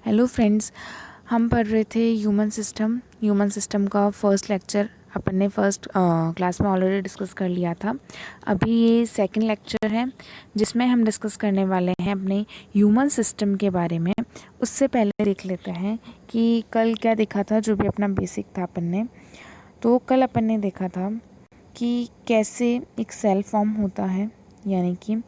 Hello friends, हम पढ़ रहे थे ह्यूमन सिस्टम का फर्स्ट लेक्चर अपन ने फर्स्ट क्लास में ऑलरेडी डिस्कस कर लिया था। अभी ये सेकंड लेक्चर है जिसमें हम डिस्कस करने वाले हैं अपने ह्यूमन सिस्टम के बारे में। उससे पहले देख लेते हैं कि कल क्या देखा था, जो भी अपना बेसिक था अपन ने। तो कल अपन ने देखा था कि कैसे एक सेल फॉर्म होता है, यानी कि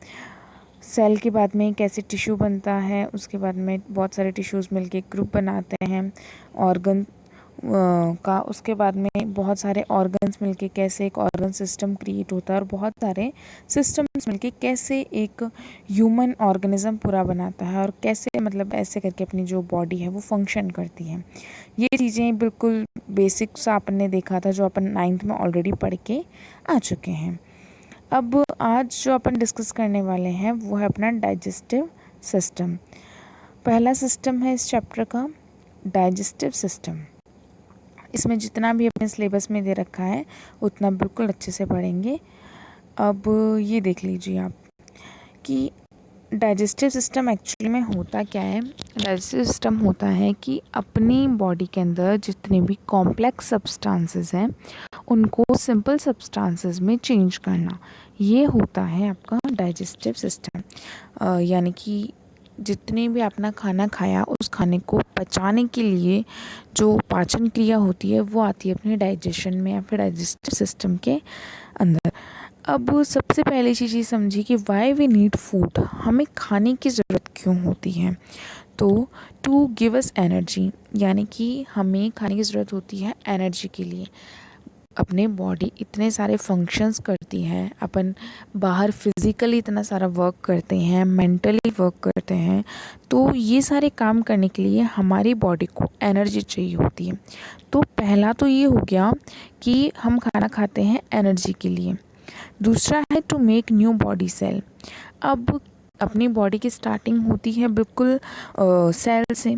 सेल के बाद में कैसे टिश्यू बनता है, उसके बाद में बहुत सारे टिश्यूज़ मिलके ग्रुप बनाते हैं ऑर्गन का। उसके बाद में बहुत सारे ऑर्गन्स मिलके कैसे एक ऑर्गन सिस्टम क्रिएट होता है और बहुत सारे सिस्टम्स मिलके कैसे एक ह्यूमन ऑर्गेनिज्म पूरा बनाता है और कैसे मतलब ऐसे करके अपनी जो बॉडी है वो फंक्शन करती है। ये चीज़ें बिल्कुल बेसिक सा अपन ने देखा था, जो अपन 9th में ऑलरेडी पढ़ के आ चुके हैं। अब आज जो अपन डिस्कस करने वाले हैं वो है अपना डाइजेस्टिव सिस्टम। पहला सिस्टम है इस चैप्टर का डाइजेस्टिव सिस्टम। इसमें जितना भी अपने सिलेबस में दे रखा है उतना बिल्कुल अच्छे से पढ़ेंगे। अब ये देख लीजिए आप कि डाइजेस्टिव सिस्टम एक्चुअली में होता क्या है। डाइजेस्टिव सिस्टम होता है कि अपनी बॉडी के अंदर जितने भी कॉम्प्लेक्स सब्सटेंसेस हैं उनको सिंपल सब्सटेंसेस में चेंज करना, ये होता है आपका डाइजेस्टिव सिस्टम। यानी कि जितने भी आपने खाना खाया उस खाने को पचाने के लिए जो पाचन क्रिया होती है वो आती है अपने डाइजेशन में या फिर डाइजेस्टिव सिस्टम के अंदर। अब सबसे पहली चीज़ ये समझिए कि वाई वी नीड फूड, हमें खाने की ज़रूरत क्यों होती है। तो टू गिव अस एनर्जी, यानी कि हमें खाने की ज़रूरत होती है एनर्जी के लिए। अपने बॉडी इतने सारे फंक्शंस करती है, अपन बाहर फिज़िकली इतना सारा वर्क करते हैं, मेंटली वर्क करते हैं, तो ये सारे काम करने के लिए हमारी बॉडी को एनर्जी चाहिए होती है। तो पहला तो ये हो गया कि हम खाना खाते हैं एनर्जी के लिए। दूसरा है to make new body cell. अब अपनी बॉडी की स्टार्टिंग होती है बिल्कुल सेल से।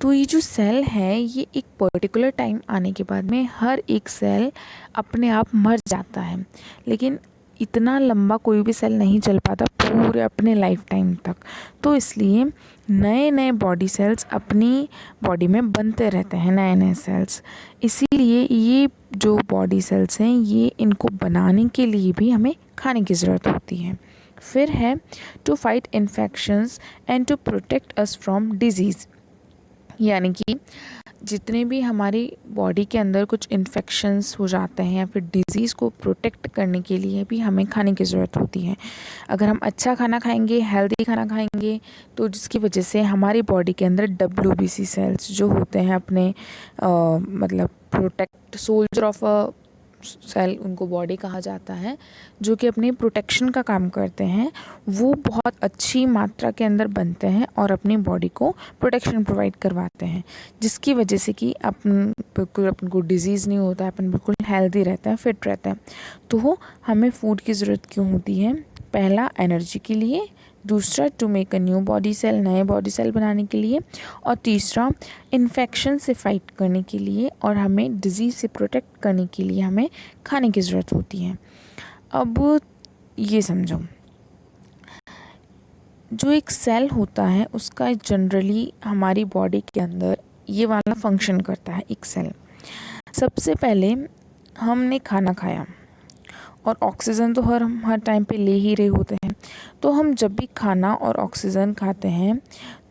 तो ये जो सेल है ये एक पर्टिकुलर टाइम आने के बाद में हर एक सेल अपने आप मर जाता है, लेकिन इतना लंबा कोई भी सेल नहीं चल पाता पूरे अपने लाइफ टाइम तक। तो इसलिए नए नए बॉडी सेल्स अपनी बॉडी में बनते रहते हैं, नए नए सेल्स। इसीलिए ये जो बॉडी सेल्स हैं ये इनको बनाने के लिए भी हमें खाने की ज़रूरत होती है। फिर है to fight infections and to protect us from disease, यानी कि जितने भी हमारी बॉडी के अंदर कुछ इन्फेक्शंस हो जाते हैं या फिर डिज़ीज़ को प्रोटेक्ट करने के लिए भी हमें खाने की ज़रूरत होती है। अगर हम अच्छा खाना खाएंगे, हेल्दी खाना खाएंगे, तो जिसकी वजह से हमारी बॉडी के अंदर WBC सेल्स जो होते हैं अपने मतलब protect soldier of a cell, उनको बॉडी कहा जाता है, जो कि अपनी प्रोटेक्शन का काम करते हैं, वो बहुत अच्छी मात्रा के अंदर बनते हैं और अपनी बॉडी को प्रोटेक्शन प्रोवाइड करवाते हैं, जिसकी वजह से कि अपन को डिज़ीज़ नहीं होता है, अपन बिल्कुल हेल्दी रहता है, फिट रहता है। तो हमें फूड की ज़रूरत क्यों होती है? पहला एनर्जी के लिए, दूसरा to make a new body cell, नए बॉडी सेल बनाने के लिए, और तीसरा इन्फेक्शन से फाइट करने के लिए और हमें डिज़ीज़ से प्रोटेक्ट करने के लिए हमें खाने की ज़रूरत होती है। अब ये समझो, जो एक सेल होता है उसका जनरली हमारी बॉडी के अंदर ये वाला फंक्शन करता है एक सेल। सबसे पहले हमने खाना खाया और ऑक्सीजन तो हर टाइम पे ले ही रहे होते हैं। तो हम जब भी खाना और ऑक्सीजन खाते हैं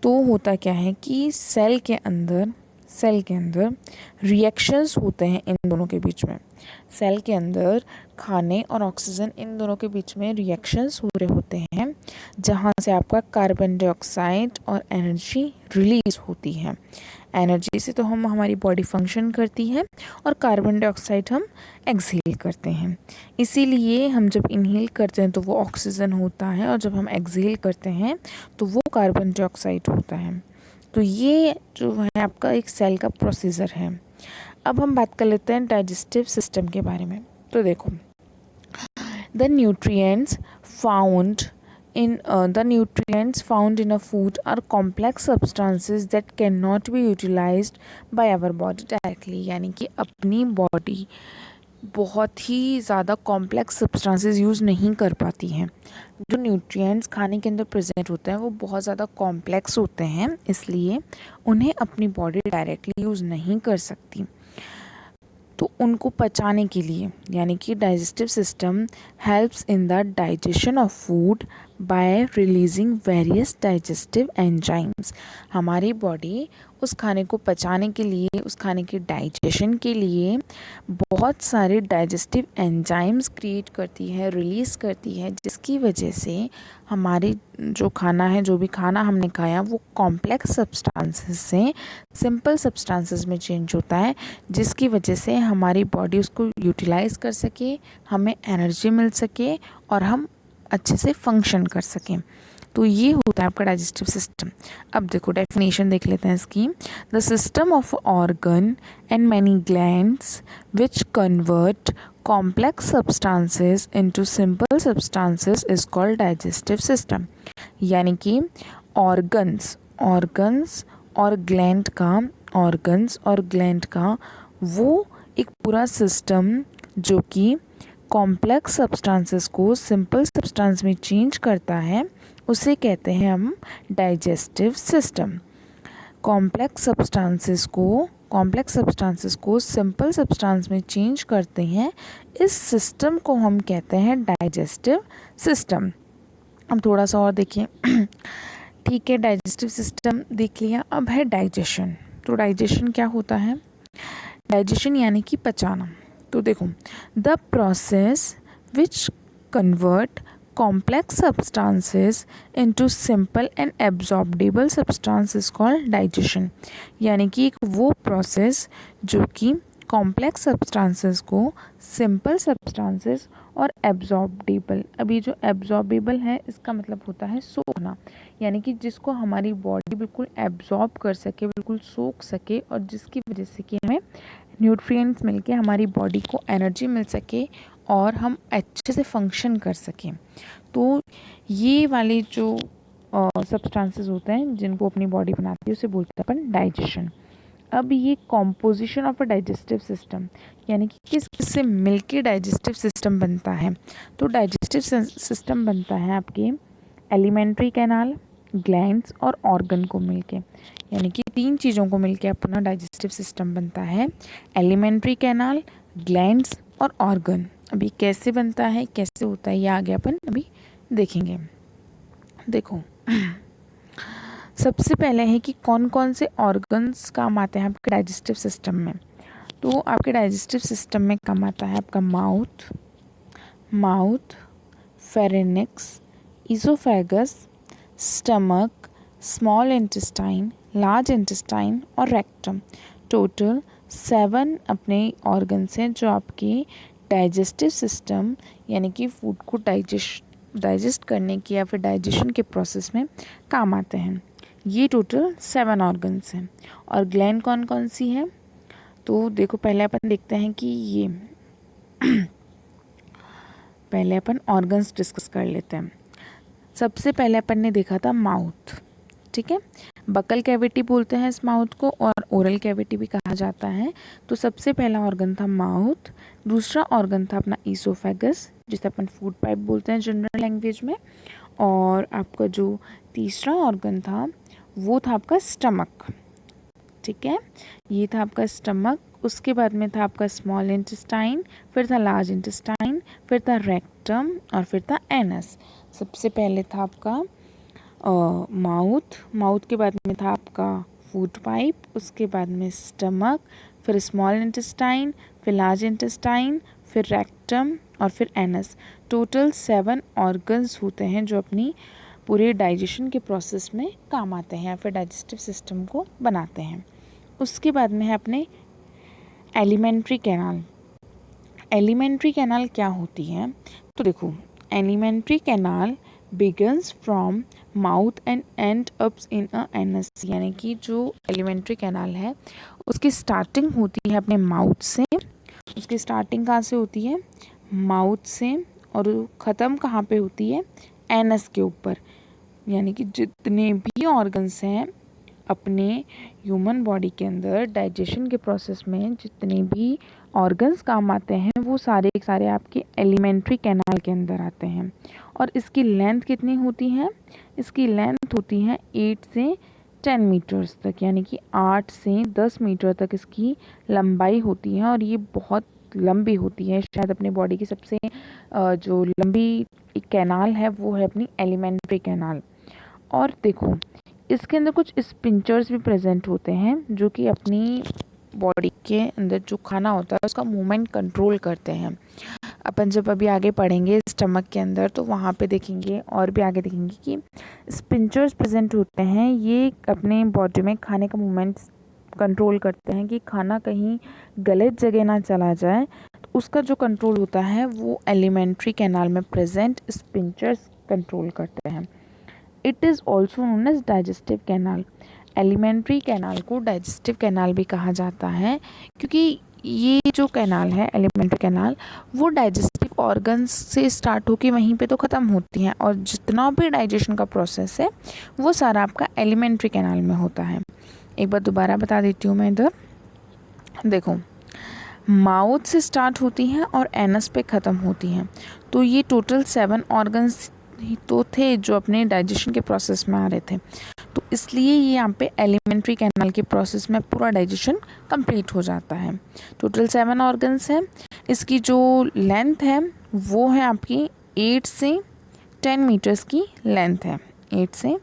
तो होता क्या है कि सेल के अंदर रिएक्शंस होते हैं इन दोनों के बीच में। सेल के अंदर खाने और ऑक्सीजन इन दोनों के बीच में रिएक्शंस हो रहे होते हैं, जहाँ से आपका कार्बन डाइऑक्साइड और एनर्जी रिलीज होती है। एनर्जी से तो हमारी बॉडी फंक्शन करती है और कार्बन डाइऑक्साइड हम एक्सहेल करते हैं। इसीलिए हम जब इनहेल करते हैं तो वो ऑक्सीजन होता है और जब हम एक्सहेल करते हैं तो वो कार्बन डाइऑक्साइड होता है। तो ये जो है आपका एक सेल का प्रोसीजर है। अब हम बात कर लेते हैं डाइजेस्टिव सिस्टम के बारे में। तो देखो, the nutrients found in a food are complex substances that can not be utilised by our body directly, यानी कि अपनी बॉडी बहुत ही ज़्यादा कॉम्प्लेक्स सब्सटेंसेस यूज़ नहीं कर पाती हैं। जो न्यूट्रिएंट्स खाने के अंदर प्रेजेंट होते हैं वो बहुत ज़्यादा कॉम्प्लेक्स होते हैं, इसलिए उन्हें अपनी बॉडी डायरेक्टली यूज़ नहीं कर सकती। तो उनको पचाने के लिए यानी कि digestive system helps in the digestion of food by releasing various digestive enzymes. हमारी बॉडी उस खाने को पचाने के लिए, उस खाने के डाइजेशन के लिए बहुत सारे डाइजेस्टिव एंजाइम्स क्रिएट करती है, रिलीज़ करती है, जिसकी वजह से हमारी जो खाना है, जो भी खाना हमने खाया वो कॉम्प्लेक्स सब्सटेंसेस से सिंपल सब्सटेंसेस में चेंज होता है, जिसकी वजह से हमारी बॉडी उसको यूटिलाइज कर सके, हमें एनर्जी मिल सके और हम अच्छे से फंक्शन कर सकें। तो ये होता है आपका डाइजेस्टिव सिस्टम। अब देखो डेफिनेशन देख लेते हैं इसकी। The system of organ and many glands which convert complex substances into simple substances is called digestive system। यानी कि ऑर्गन्स और ग्लैंड का वो एक पूरा सिस्टम जो कि कॉम्प्लेक्स सब्सटेंसेस को सिंपल सब्सटेंस में चेंज करता है, उसे कहते हैं हम डाइजेस्टिव सिस्टम। कॉम्प्लेक्स सब्सटेंसेस को सिंपल सब्सटेंस में चेंज करते हैं, इस सिस्टम को हम कहते हैं डाइजेस्टिव सिस्टम। अब थोड़ा सा और देखिए। ठीक है, डाइजेस्टिव सिस्टम देख लिया, अब है डाइजेशन। तो डाइजेशन क्या होता है? डाइजेशन यानी कि पचाना। तो देखो, the process which convert complex substances into simple and absorbable substances called digestion। यानी कि एक वो प्रोसेस जो कि कॉम्प्लेक्स सब्सटेंसेस को सिंपल सब्सटेंसेस और एब्जॉर्बेबल, अभी जो एब्जॉर्बेबल है इसका मतलब होता है सोखना, यानी कि जिसको हमारी बॉडी बिल्कुल एब्जॉर्ब कर सके, बिल्कुल सोख सके, और जिसकी वजह से कि हमें न्यूट्रिएंट्स मिलके हमारी बॉडी को एनर्जी मिल सके और हम अच्छे से फंक्शन कर सकें। तो ये वाले जो सब्सटेंसेस होते हैं जिनको अपनी बॉडी बनाती है उसे बोलते हैं अपन डाइजेशन। अब ये composition of a digestive system, यानी कि किस किस से मिलके डाइजेस्टिव सिस्टम बनता है। तो डाइजेस्टिव सिस्टम बनता है आपके एलिमेंट्री कैनाल, ग्लैंड्स और ऑर्गन को मिलके, यानी कि 3 चीज़ों को मिलके अपना डाइजेस्टिव सिस्टम बनता है। एलिमेंट्री कैनाल, ग्लैंड्स और ऑर्गन। अभी कैसे बनता है, कैसे होता है, ये आगे अपन अभी देखेंगे। देखो, सबसे पहले है कि कौन कौन से ऑर्गन्स काम आते हैं आपके डाइजेस्टिव सिस्टम में। तो आपके डाइजेस्टिव सिस्टम में काम आता है आपका mouth, pharynx, oesophagus, stomach, small intestine, large intestine और रेक्टम। टोटल 7 अपने ऑर्गन्स हैं जो आपके डाइजेस्टिव सिस्टम यानी कि फूड को डाइजेस्ट करने की या फिर डाइजेशन के प्रोसेस में काम आते हैं। ये टोटल 7 ऑर्गन्स हैं। और ग्लैंड कौन कौन सी है? तो देखो, पहले अपन देखते हैं कि ये पहले अपन ऑर्गन्स डिस्कस कर लेते हैं। सबसे पहले अपन ने देखा था माउथ, ठीक है। बकल कैविटी बोलते हैं इस माउथ को, और ओरल कैविटी भी कहा जाता है। तो सबसे पहला ऑर्गन था माउथ, दूसरा ऑर्गन था अपना ईसोफेगस जिसे अपन फूड पाइप बोलते हैं जनरल लैंग्वेज में, और आपका जो तीसरा ऑर्गन था वो था आपका स्टमक, ठीक है। ये था आपका स्टमक। उसके बाद में था आपका स्मॉल इंटेस्टाइन, फिर था लार्ज इंटेस्टाइन, फिर था रेक्टम और फिर था एनस। सबसे पहले था आपका माउथ के बाद में था आपका फूड पाइप, उसके बाद में स्टमक, फिर स्मॉल इंटेस्टाइन, फिर लार्ज इंटेस्टाइन, फिर रेक्टम और फिर एनस। टोटल 7 ऑर्गन्स होते हैं जो अपनी पूरे डाइजेशन के प्रोसेस में काम आते हैं या फिर डाइजेस्टिव सिस्टम को बनाते हैं। उसके बाद में है अपने एलिमेंट्री कैनाल। एलिमेंट्री कैनाल क्या होती है? तो देखो, alimentary canal begins from mouth and and ups in a anus, यानी कि जो एलिमेंट्री कैनाल है उसकी स्टार्टिंग होती है अपने माउथ से। उसकी स्टार्टिंग कहाँ से होती है? माउथ से, और ख़त्म कहाँ पे होती है? एनस के ऊपर। यानी कि जितने भी ऑर्गन्स हैं अपने ह्यूमन बॉडी के अंदर डाइजेशन के प्रोसेस में, जितने भी ऑर्गन्स काम आते हैं वो सारे के सारे आपके एलिमेंट्री कैनाल के अंदर आते हैं। और इसकी लेंथ कितनी होती है? इसकी लेंथ होती है 8 से 10 मीटर्स तक, यानी कि 8 से 10 मीटर तक इसकी लंबाई होती है। और ये बहुत लंबी होती है, शायद अपने बॉडी की सबसे जो लंबी कैनाल है वो है अपनी एलिमेंट्री कैनाल। और देखो इसके अंदर कुछ स्पिंचर्स भी प्रेजेंट होते हैं जो कि अपनी बॉडी के अंदर जो खाना होता है उसका मूवमेंट कंट्रोल करते हैं। अपन जब अभी आगे पढ़ेंगे स्टमक के अंदर तो वहाँ पे देखेंगे और भी आगे देखेंगे कि स्पिंचर्स प्रेजेंट होते हैं। ये अपने बॉडी में खाने का मूवमेंट कंट्रोल करते हैं कि खाना कहीं गलत जगह ना चला जाए, तो उसका जो कंट्रोल होता है वो एलिमेंट्री कैनाल में प्रेजेंट स्पिंचर्स कंट्रोल करते हैं। It is also known as digestive canal. Elementary canal को डाइजेस्टिव कैनाल भी कहा जाता है क्योंकि ये जो कैनाल है एलिमेंट्री कैनाल वो डाइजेस्टिव ऑर्गन्स से स्टार्ट होकर वहीं पे तो ख़त्म होती हैं, और जितना भी डाइजेशन का प्रोसेस है वो सारा आपका एलिमेंट्री कैनाल में होता है। एक बार दोबारा बता देती हूँ मैं इधर। देखो माउथ से स्टार्ट होती हैं और एनस पे ख़त्म होती हैं। तो ये टोटल 7 ऑर्गन्स ही तो थे जो अपने डाइजेशन के प्रोसेस में आ रहे थे, तो इसलिए ये यहाँ पे एलिमेंट्री कैनाल के प्रोसेस में पूरा डाइजेशन कंप्लीट हो जाता है। टोटल 7 ऑर्गन्स हैं। इसकी जो लेंथ है वो है आपकी 8 से 10 मीटर्स की लेंथ है। 8 से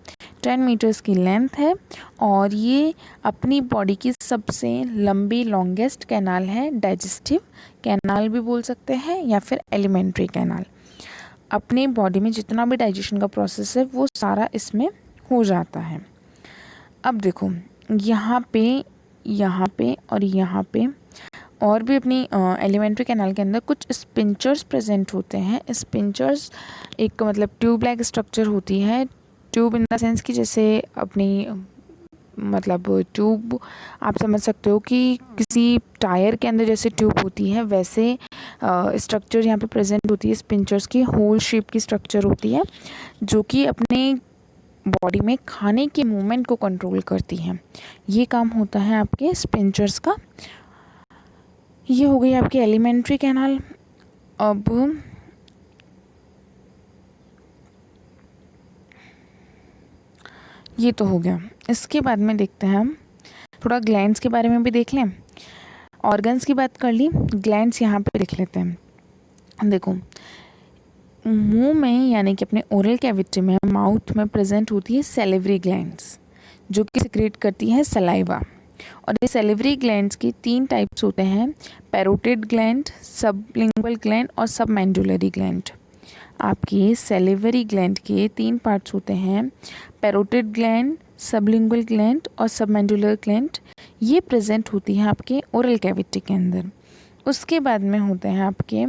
10 मीटर्स की लेंथ है और ये अपनी बॉडी की सबसे लंबी लॉन्गेस्ट कैनाल है। डाइजेस्टिव कैनाल भी बोल सकते हैं या फिर एलिमेंट्री कैनाल। अपनी बॉडी में जितना भी डाइजेशन का प्रोसेस है वो सारा इसमें हो जाता है। अब देखो यहाँ पे और यहाँ पे और भी अपनी एलिमेंट्री कैनाल के अंदर कुछ स्पिंचर्स प्रेजेंट होते हैं। स्पिंचर्स एक मतलब ट्यूब लाइक स्ट्रक्चर होती है। ट्यूब इन द सेंस कि जैसे अपनी मतलब ट्यूब आप समझ सकते हो कि किसी टायर के अंदर जैसे ट्यूब होती है वैसे स्ट्रक्चर यहाँ पे प्रेजेंट होती है। स्पिंचर्स की होल शेप की स्ट्रक्चर होती है जो कि अपने बॉडी में खाने के मूवमेंट को कंट्रोल करती है। ये काम होता है आपके स्पिंचर्स का। ये हो गई आपकी एलिमेंट्री कैनाल। अब ये तो हो गया। इसके बाद में देखते हैं हम थोड़ा ग्लैंड्स के बारे में भी देख लें। ऑर्गन्स की बात कर ली, ग्लैंड्स यहाँ पे देख लेते हैं। देखो मुंह में यानी कि अपने ओरल कैविटी में माउथ में प्रेजेंट होती है सैलिवरी ग्लैंड्स जो कि सिक्रेट करती है सलाइवा। और ये सैलिवरी ग्लैंड्स की 3 टाइप्स होते हैं, पैरोटिड ग्लैंड, सबलिंगुअल ग्लैंड और सबमैंडुलरी ग्लैंड। आपकी सैलिवरी ग्लैंड के 3 पार्ट्स होते हैं, पैरोटिड ग्लैंड, सबलिंगुअल ग्लैंड और सबमैंडुलर ग्लैंड। ये प्रेजेंट होती है आपके ओरल कैविटी के अंदर। उसके बाद में होते हैं आपके,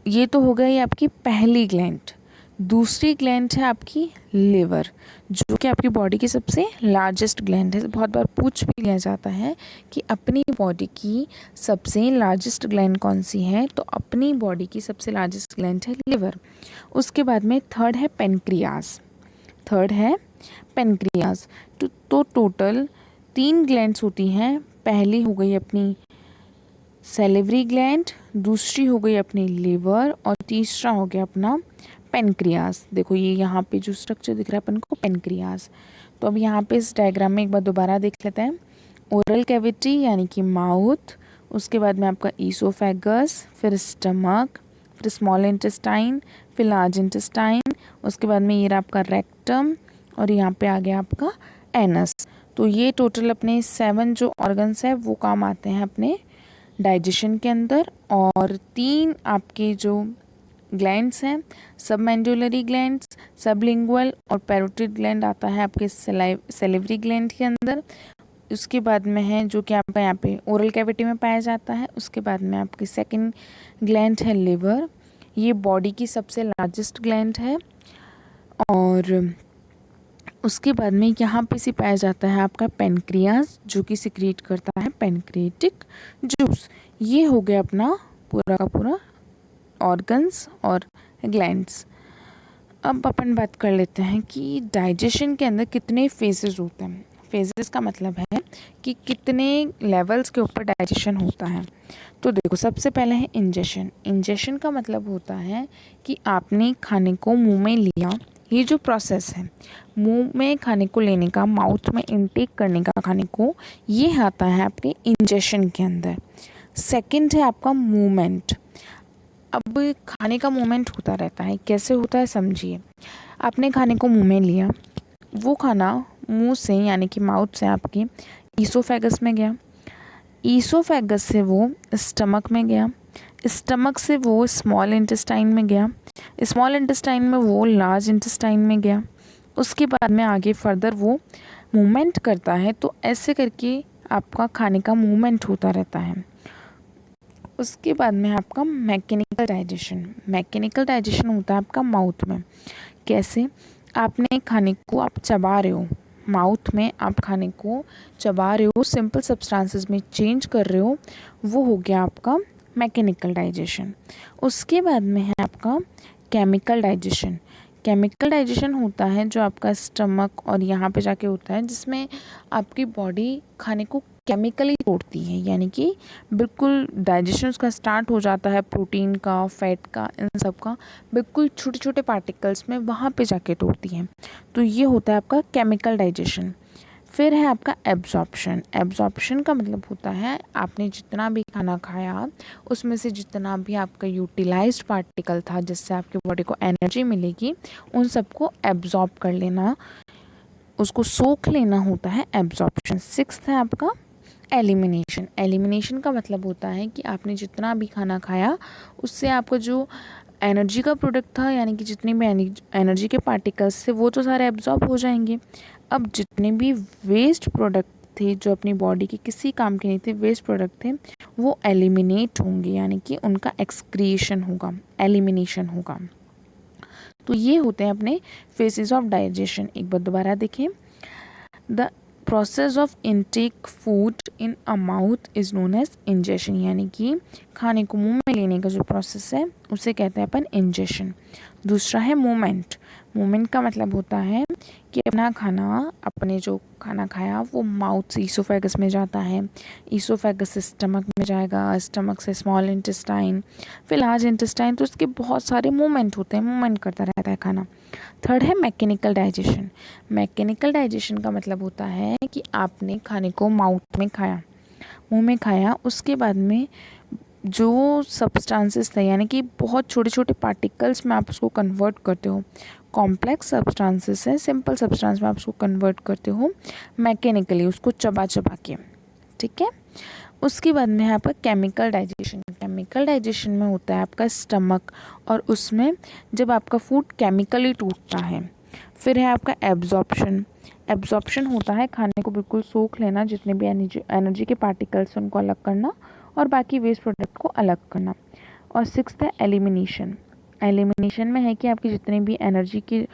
ये तो हो गई आपकी पहली ग्लैंड। दूसरी ग्लैंड है आपकी लिवर जो कि आपकी बॉडी की सबसे लार्जेस्ट ग्लैंड है। बहुत बार पूछ भी लिया जाता है कि अपनी बॉडी की सबसे लार्जेस्ट ग्लैंड कौन सी है, तो अपनी बॉडी की सबसे लार्जेस्ट ग्लैंड है लिवर। उसके बाद में थर्ड है पेनक्रियाज। तो टोटल 3 ग्लैंड्स होती हैं। पहली हो गई अपनी सैलिवरी ग्लैंड, दूसरी हो गई अपनी लिवर और तीसरा हो गया अपना पेनक्रियाज। देखो ये यहाँ पे जो स्ट्रक्चर दिख रहा है अपन को पेनक्रियाज। तो अब यहाँ पे इस डायग्राम में एक बार दोबारा देख लेते हैं। ओरल कैविटी यानी कि माउथ, उसके बाद में आपका ईसोफेगस, फिर स्टमक, फिर स्मॉल इंटेस्टाइन, फिर लार्ज इंटेस्टाइन, उसके बाद में ये रहा आपका रेक्टम और यहाँ पे आ गया आपका एनस। तो ये टोटल अपने 7 जो ऑर्गन्स है वो काम आते हैं अपने डाइजेशन के अंदर। और 3 आपके जो ग्लैंड्स हैं, सबमैंडुलरी ग्लैंड्स, सबलिंगुअल और पैरोटिड ग्लैंड आता है आपके सैलिवरी ग्लैंड के अंदर। उसके बाद में है जो कि आपका यहाँ पे ओरल कैविटी में पाया जाता है। उसके बाद में आपकी सेकंड ग्लैंड है लिवर, ये बॉडी की सबसे लार्जेस्ट ग्लैंड है। और उसके बाद में यहाँ पे से पाया जाता है आपका पेनक्रियाज जो कि सिक्रीट करता है पेनक्रिएटिक जूस। ये हो गया अपना पूरा का पूरा ऑर्गन्स और ग्लैंड्स। अब अपन बात कर लेते हैं कि डाइजेशन के अंदर कितने फेजेस होते हैं। फेजेस का मतलब है कि कितने लेवल्स के ऊपर डाइजेशन होता है। तो देखो, सबसे पहले है इंजेशन। इंजेशन का मतलब होता है कि आपने खाने को मुंह में लिया। ये जो प्रोसेस है मुंह में खाने को लेने का, माउथ में इनटेक करने का खाने को, ये आता है आपके इंजेशन के अंदर। सेकंड है आपका मूवमेंट। अब खाने का मूवमेंट होता रहता है। कैसे होता है समझिए। आपने खाने को मुंह में लिया, वो खाना मुंह से यानी कि माउथ से आपके ईसोफेगस में गया, ईसोफेगस से वो स्टमक में गया, स्टमक से वो स्मॉल इंटेस्टाइन में गया, स्मॉल इंटेस्टाइन में वो लार्ज इंटेस्टाइन में गया। उसके बाद में आगे फर्दर वो मूवमेंट करता है। तो ऐसे करके आपका खाने का मूवमेंट होता रहता है। उसके बाद में आपका मैकेनिकल डाइजेशन। मैकेनिकल डाइजेशन होता है आपका माउथ में। कैसे? आपने खाने को आप चबा रहे हो, माउथ में आप खाने को चबा रहे हो, सिंपल सब्सटेंसेस में चेंज कर रहे हो, वो हो गया आपका मैकेनिकल डाइजेशन। उसके बाद में है आपका केमिकल डाइजेशन। केमिकल डाइजेशन होता है जो आपका स्टमक और यहाँ पे जाके होता है, जिसमें आपकी बॉडी खाने को केमिकली तोड़ती है, यानी कि बिल्कुल डाइजेशन उसका स्टार्ट हो जाता है, प्रोटीन का, फैट का, इन सब का बिल्कुल छोटे छोटे पार्टिकल्स में वहाँ पे जाके तोड़ती है। तो ये होता है आपका केमिकल डाइजेशन। फिर है आपका एब्जॉर्प्शन। एब्जॉर्प्शन का मतलब होता है आपने जितना भी खाना खाया उसमें से जितना भी आपका यूटिलाइज्ड पार्टिकल था जिससे आपकी बॉडी को एनर्जी मिलेगी, उन सबको एब्जॉर्ब कर लेना, उसको सोख लेना होता है एब्जॉर्प्शन। सिक्स्थ है आपका एलिमिनेशन। एलिमिनेशन का मतलब होता है कि आपने जितना भी खाना खाया उससे आपका जो एनर्जी का प्रोडक्ट था, यानी कि जितने भी एनर्जी के पार्टिकल्स थे वो तो सारे एब्जॉर्ब हो जाएंगे। अब जितने भी वेस्ट प्रोडक्ट थे जो अपनी बॉडी के किसी काम के नहीं थे, वेस्ट प्रोडक्ट थे, वो एलिमिनेट होंगे, यानी कि उनका एक्सक्रिएशन होगा, एलिमिनेशन होगा। तो ये होते हैं अपने फेजेस ऑफ डाइजेशन। एक बार दोबारा देखें। The process of intake food in a mouth is known as ingestion, यानी कि खाने को मुंह में लेने का जो प्रोसेस है उसे कहते हैं अपन इंजेशन। दूसरा है मूवमेंट। मूवमेंट का मतलब होता है कि अपना खाना, आपने जो खाना खाया वो माउथ से ईसोफेगस में जाता है, ईसोफेगस से स्टमक में जाएगा, स्टमक से स्मॉल इंटेस्टाइन, फिर लार्ज इंटेस्टाइन। तो उसके बहुत सारे मूवमेंट होते हैं, मूवमेंट करता रहता है खाना। थर्ड है मैकेनिकल डाइजेशन। मैकेनिकल डाइजेशन का मतलब होता है कि आपने खाने को माउथ में खाया, मुंह में खाया, उसके बाद में जो सब्सटेंसेस थे, यानी कि बहुत छोटे छोटे पार्टिकल्स में आप उसको कन्वर्ट करते हो। कॉम्प्लेक्स सब्सटेंसेस है, सिंपल सब्सटेंस में आप उसको कन्वर्ट करते हो मैकेनिकली, उसको चबा चबा के। ठीक है। उसके बाद में है आपका केमिकल डाइजेशन। केमिकल डाइजेशन में होता है आपका स्टमक, और उसमें जब आपका फूड केमिकली टूटता है। फिर है आपका एब्जॉर्प्शन। एब्जॉर्प्शन होता है खाने को बिल्कुल सोख लेना, जितने भी एनर्जी के पार्टिकल्स उनको अलग करना और बाकी वेस्ट प्रोडक्ट को अलग करना। और सिक्स्थ है एलिमिनेशन। एलिमिनेशन में है कि आपकी जितने भी एनर्जी की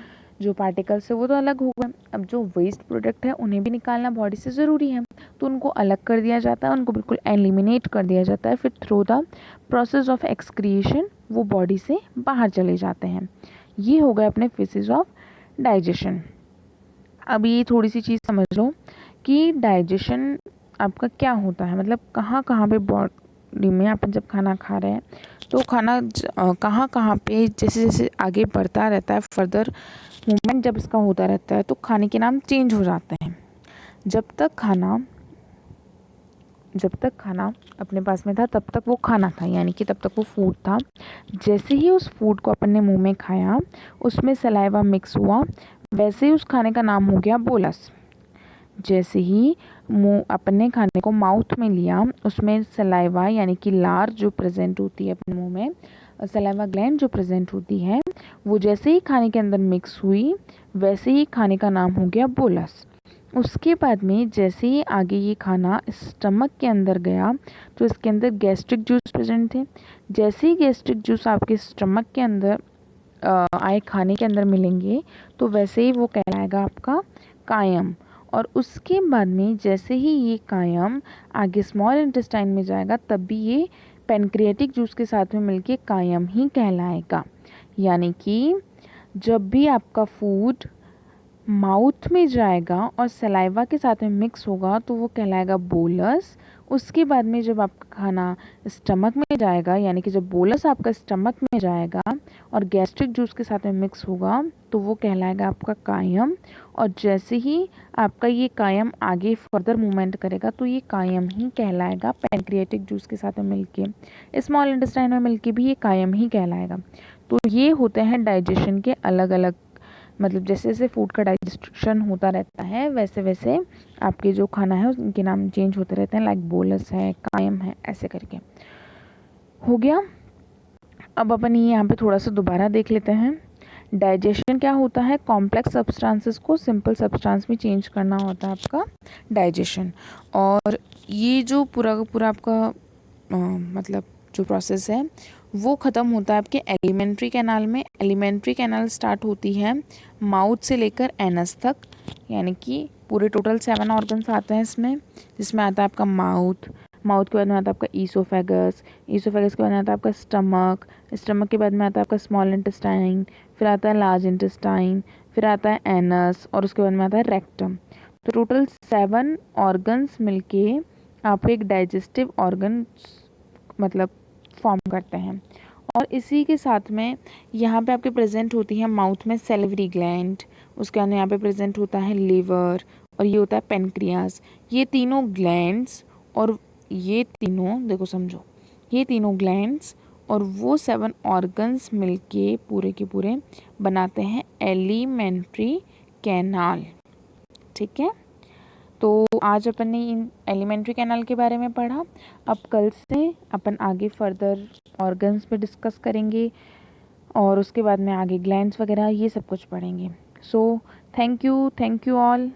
जो पार्टिकल्स है वो तो अलग हो गए, अब जो वेस्ट प्रोडक्ट है उन्हें भी निकालना बॉडी से ज़रूरी है, तो उनको अलग कर दिया जाता है, उनको बिल्कुल एलिमिनेट कर दिया जाता है। फिर through the process of excretion वो बॉडी से बाहर चले जाते हैं। ये हो गए अपने फेसेस ऑफ डाइजेशन। अब ये थोड़ी सी चीज़ समझ लो कि डाइजेशन आपका क्या होता है, मतलब कहाँ कहाँ पे बॉडी में आप जब खाना खा रहे हैं तो खाना कहाँ कहाँ पे जैसे जैसे आगे बढ़ता रहता है, फर्दर मूवमेंट जब इसका होता रहता है तो खाने के नाम चेंज हो जाते हैं। जब तक खाना अपने पास में था तब तक वो खाना था, यानी कि तब तक वो फूड था। जैसे ही उस फूड को अपन ने मुंह में खाया, उसमें सलाइवा मिक्स हुआ, वैसे ही उस खाने का नाम हो गया बोलस। जैसे ही मुंह अपने खाने को माउथ में लिया, उसमें सलाइवा यानी कि लार जो प्रेजेंट होती है अपने मुंह में, सलाइवा ग्लैंड जो प्रेजेंट होती है, वो जैसे ही खाने के अंदर मिक्स हुई, वैसे ही खाने का नाम हो गया बोलस। उसके बाद में जैसे ही आगे ये खाना स्टमक के अंदर गया तो इसके अंदर गैस्ट्रिक जूस प्रेजेंट थे। जैसे ही गैस्ट्रिक जूस आपके स्टमक के अंदर आए, खाने के अंदर मिलेंगे, तो वैसे ही वो कहलाएगा आपका कायम। और उसके बाद में जैसे ही ये कायम आगे स्मॉल इंटेस्टाइन में जाएगा, तब भी ये पेनक्रियाटिक जूस के साथ में मिलके कायम ही कहलाएगा। यानी कि जब भी आपका फूड माउथ में जाएगा और सलाइवा के साथ में मिक्स होगा तो वो कहलाएगा बोलस। उसके बाद में जब आपका खाना स्टमक में जाएगा, यानी कि जब बोलस आपका स्टमक में जाएगा और गैस्ट्रिक जूस के साथ में मिक्स होगा तो वो कहलाएगा आपका कायम। और जैसे ही आपका ये कायम आगे फर्दर मूवमेंट करेगा तो ये कायम ही कहलाएगा पैनक्रियाटिक जूस के साथ में मिलके। स्मॉल इंटेस्टाइन में मिलके भी ये कायम ही कहलाएगा। तो ये होते हैं डाइजेशन के अलग अलग, मतलब जैसे जैसे फूड का डाइजेशन होता रहता है वैसे वैसे आपके जो खाना है उनके नाम चेंज होते रहते हैं, लाइक बोलस है, कायम है, ऐसे करके। हो गया। अब अपन ये यहाँ पे थोड़ा सा दोबारा देख लेते हैं। डाइजेशन क्या होता है? कॉम्प्लेक्स सब्सटेंसेस को सिंपल सब्सटेंस में चेंज करना होता है आपका डाइजेशन। और ये जो पूरा का पूरा आपका मतलब जो प्रोसेस है वो ख़त्म होता है आपके एलिमेंट्री कैनाल में। एलिमेंट्री कैनाल स्टार्ट होती है माउथ से लेकर एनस तक, यानी कि पूरे टोटल 7 ऑर्गन्स आते हैं इसमें, जिसमें आता है आपका माउथ, माउथ के बाद में आता है आपका ईसोफेगस, ईसोफेगस के बाद में आता है आपका स्टमक, स्टमक के बाद में आता है आपका स्मॉल इंटेस्टाइन, फिर आता है लार्ज इंटेस्टाइन, फिर आता है एनस और उसके बाद में आता है रेक्टम। तो टोटल 7 ऑर्गन्स मिलके आप एक डाइजेस्टिव ऑर्गन मतलब फॉर्म करते हैं। और इसी के साथ में यहाँ पे आपके प्रेजेंट होती है माउथ में सेलिवरी ग्लैंड, उसके बाद यहाँ पे प्रेजेंट होता है लिवर और ये होता है पेनक्रियास। ये तीनों ग्लैंड्स और ये तीनों, देखो समझो, ये तीनों ग्लैंड्स और वो 7 ऑर्गन्स मिलके पूरे के पूरे बनाते हैं एलिमेंट्री कैनाल। ठीक है, तो आज अपन ने इन एलिमेंट्री कैनाल के बारे में पढ़ा। अब कल से अपन आगे फर्दर ऑर्गन्स पे डिस्कस करेंगे और उसके बाद में आगे ग्लैंड्स वगैरह ये सब कुछ पढ़ेंगे। So thank you all.